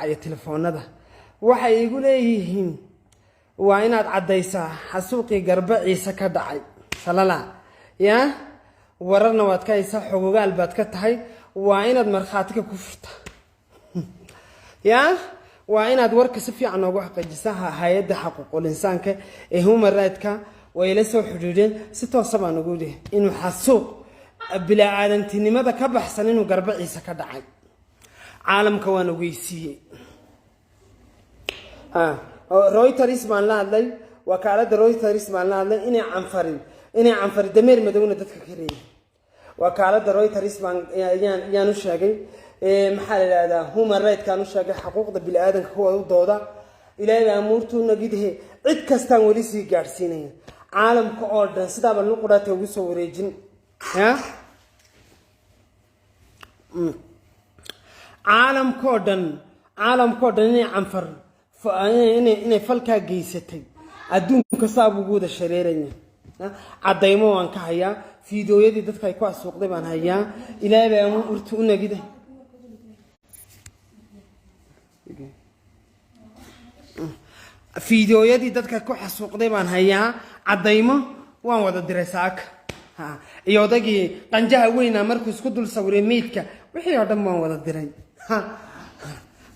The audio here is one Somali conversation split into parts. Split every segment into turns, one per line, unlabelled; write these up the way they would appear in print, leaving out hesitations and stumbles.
dhacaya telefoonada waxay igu leeyihiin waa inaad cadaysaa xasuuqii garbaciisa ka dhacay salala ya wararna waad ka haysaa xogogaal baad ka tahay waa inaad marxaatiga ku furta ya waa inaad warka si fiican ugu xaqiijisaa hay'adda xuquuqul insaanka ee human rights-ka way la soo xiriireen si toos ah ugu dhig inuu xasuuq bila aadantinimada ka baxsan inuu garbaciisa ka dhacay caalamka waan ogeysiiyay Reuters baan la hadlay wakaaladda Reuters baan la hadlay inay canfari dameer madowna dadka ka reeyay wakaaladda Reuters baan yaan u sheegay maxaa la yiraahdaa human rights kan u sheegay xuquuqda bil aadanka kuwa u dooda ilaahay amuurtu nagidhe cid kastaan wali sii gaarsiinay caalamka oo dhan sidaa bal quraata ugu soo wareejin ya caalamka oo dhan inay canfar inay falka geysatay adduunka saab ugu wada shareerayna cadaymo waan ka hayaa fiidiyoyadii dadka ay ku asuuqday baan hayaa ilaahay amuurtu u nagidhe fiidiyoyadii dadka ku xasuuqday baan hayaa cadaymo waan wada diray saaka iyo odagii qanjaha weyna markuu isku dul sawiray meedka wixii oo dhan waan wada diray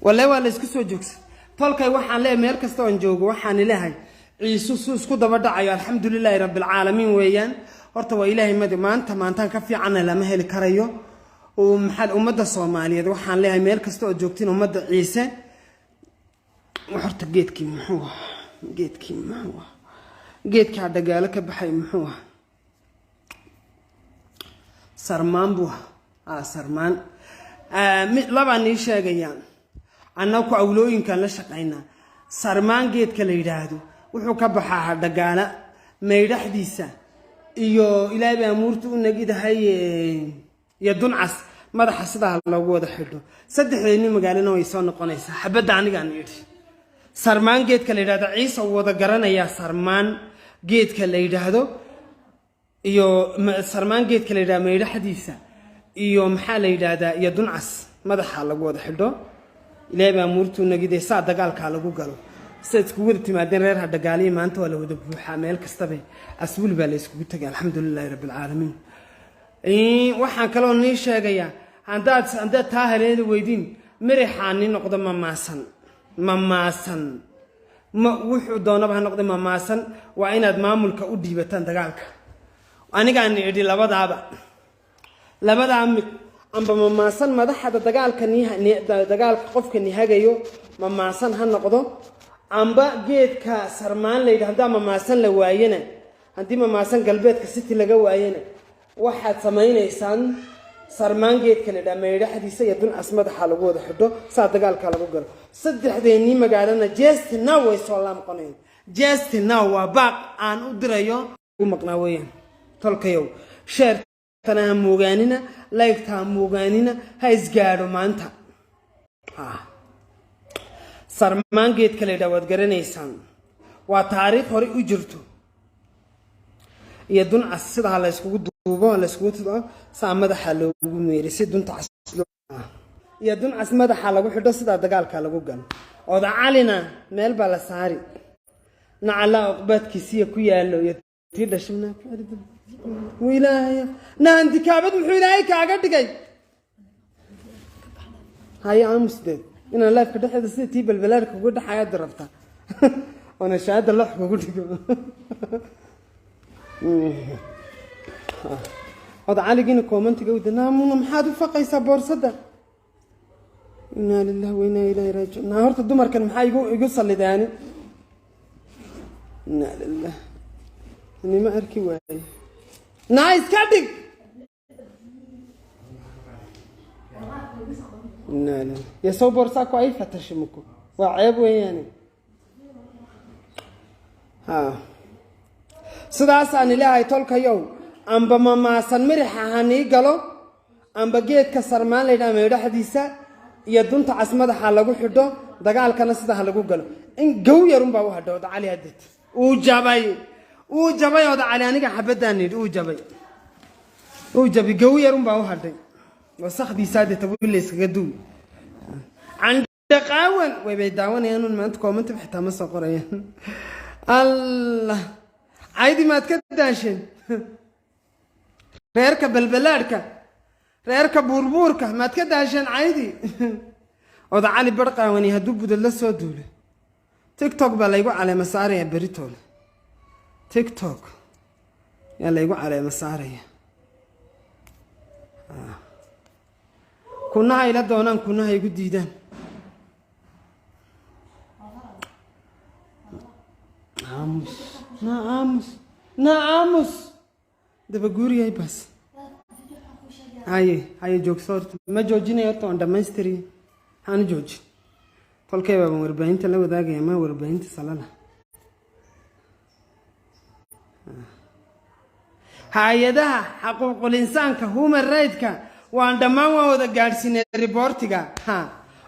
wallahi waa la isku soo joogsan tolkay waxaan leeyahay meel kasta oo joogo waxaan ilaahay ciisu isku daba dhacayo alxamdulilaahi rabbil caalamiin weeyaan horta waa ilaahay maantaan ka fiican lama heli karayo oo maxal ummadda Soomaaliyeed waxaan leeyahay meel kasta oo joogtiin ummadda ciise horta geedkii muxuu geedka dagaalo ka baxay muxuu sarmaan buu sarmaan laba nin sheegayaan annagu awlooyinkan la shaqeynaa sarmaan geedka la yiraahdo wuxuu ka baxaa dagaala meydhaxdiisa iyo ilaahay amuurtu u nagidahay iyo duncas madaxa sidaa loogu wada xidho saddexdeeni magaalana way soo noqonaysaa xabada anigaan yiri sarmaan geedka la yiraahdo ciise wada garanaya sarmaan geedka la yiraahdo iyo sarmaan geedka la yiraahdo meydhaxdiisa iyo maxaa la yiraahdaa iyo duncas madaxa lagu wada xidho ilaahay amuurtu nagidaysa dagaalka lagu galo سيدك ورد تمادين ريرها دقالية ما أنت ولا ودب حامل كستبي أسبول باليسك بتجي الحمد لله رب العالمين وحنا كلون نيش جايا عندات تاهرين ويدين مريحانين نقدم مماسن ما وحو دونا بها نقدم مماسن وأين أدمامل كأودي بتن دقالك أنا قاني يدي لبضع أم بمماسن ما ده حدا دقالك دقالك قف كنيها جيو مماسن هالنقدم amba geedka sarmaan leeyahay hadaa mamaasan la waayana hadii mamaasan galbeedka city laga waayana waxaad sameeynaysan sarmaan geedka la dhameeyay iyo dun asmadaha lagu wada xidho saa dagaalka lagu galo saddexdeeni magaalana just now way soo laamqoneen just now waa baaq aan u dirayo u maqnaa weeyaan tolkayow share tana moogaanina like ta moogaanina ha isgaaro maanta sarmaan geedka la dhawaad garanaysan waa taariikh hore u jirto iyo duncas sida la isku duubo la isku tido saamadaha loogu meerisay duncas iyo duncas madaxa lagu xidho sida dagaalka lagu galo oo dacalina meel baa la saari nacala uqbadkiisa ku yaalo iyo tidashna wiilaahay naandikaabad muxuu ilaahay kaaga dhigay haya amsdeed إن الله في كده حد سنتي بالبلاد كوجود حياة دربتها وأنا شاهد الله كوجود هذا على جينا كومنت جود نامون محادو فقي صبر صدق إنا لله وإنا إليه راجعون نهارت الدمر كان محاي يقصل لي داني إنا لله إني ما أركي واي نايس كاتك لا يا صبر ساكو أي فتشمكو وعيب وياني سداس أنا لا يطلق يوم أم بما سنمرح هني قالوا أم بجيت كسرمان لنا ميدا حديثة يدون تعسمد حلقو حدو دقال كان سدا حلقو قالوا إن جو يرون باو حدو علي هدت وجبي هذا علي أنا كحبداني وجبي جو يرون باو حدو وصح دي سادة تقول لي سجدو عند دقاون ويبيداون يانون ما أنت كومنت بحتى ما سقرين الله عادي ما تكداشين ريركا بلبلاركا ريركا بوربوركا ما تكداشين عادي وضع علي برقة واني هدوب بدل السودولة تيك توك بلا يقول على مساري بريتول تيك توك يلا يقول على مساري كنا هاي لا دونان كنا هاي قد ديدان ناموس ده بقولي هاي بس هاي جوك صورت ما جوجينا يطو عند ماستري هاني جوج كل كيف وربعين تلو ذاك يا ما وربعين تصلنا هاي ده حقوق الإنسان كهوم الرايد وعندما هو ده جالسين ريبورتيجا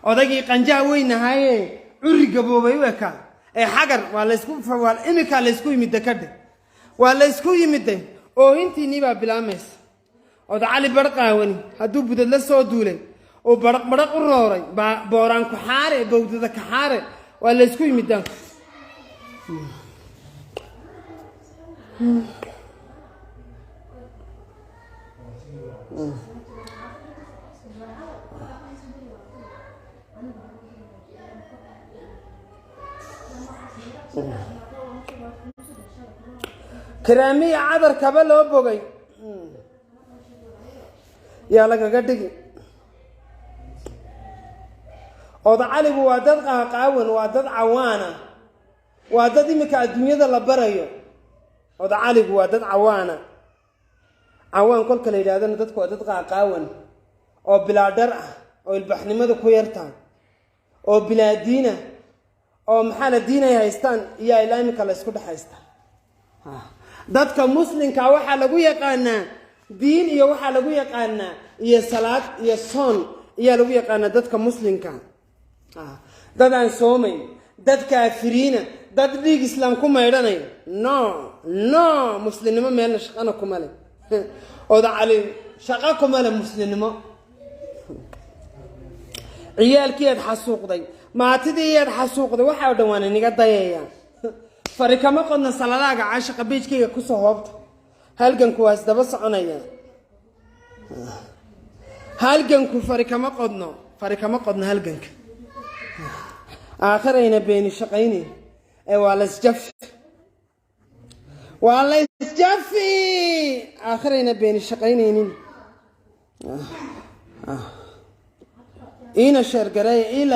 وذاك قنجا وين هاي عرق بوبي وكا حجر ولا يسكون فوال إمك على يسكون يمد كده ولا يسكون يمد أو أنتي نبى بلامس أو تعالي برقة وني هدوب بدل السودولة أو برق الروري بوران كحارة بودة كحارة ولا يسكون يمد كرامي عذر كبل وبوغي يا لك قدقي وضع علي وادد قاون وادد عوانا وادد مك الدنيا ذا لبريو وضع علي وادد عوانا عوان كل كلي هذا ندتك وادد قاون او بلا درع او البحنمه كو يرتان او بلا دينه oo maxaa la diinaya haystaan iyo ilaahay kala isku dhaxaystaan dadka muslimka waxa lagu yaqaanaa diin iyo waxa lagu yaqaanaa iyo salaad iyo soon iyo lagu yaqaanaa dadka muslimka dad aan soomayn dad kaafiriina dad dhiig islaam ku meedhanay no muslimnimo meel shaqana kuma leh oo dacali shaqa kuma leh muslimnimo ciyaalkiid xasuuqday maatidii xasuuqday waxa dhawaan iniga dayayaan farikama qodna salalaaga caashiqa beejkayga ku soo hoobta halganku waas daba soconaya halganku farikama qodno halganka aakhirayna beeni shaqayni ee waa la isjafi aakhirayna beeni shaqaynaynin ina sheer garay ila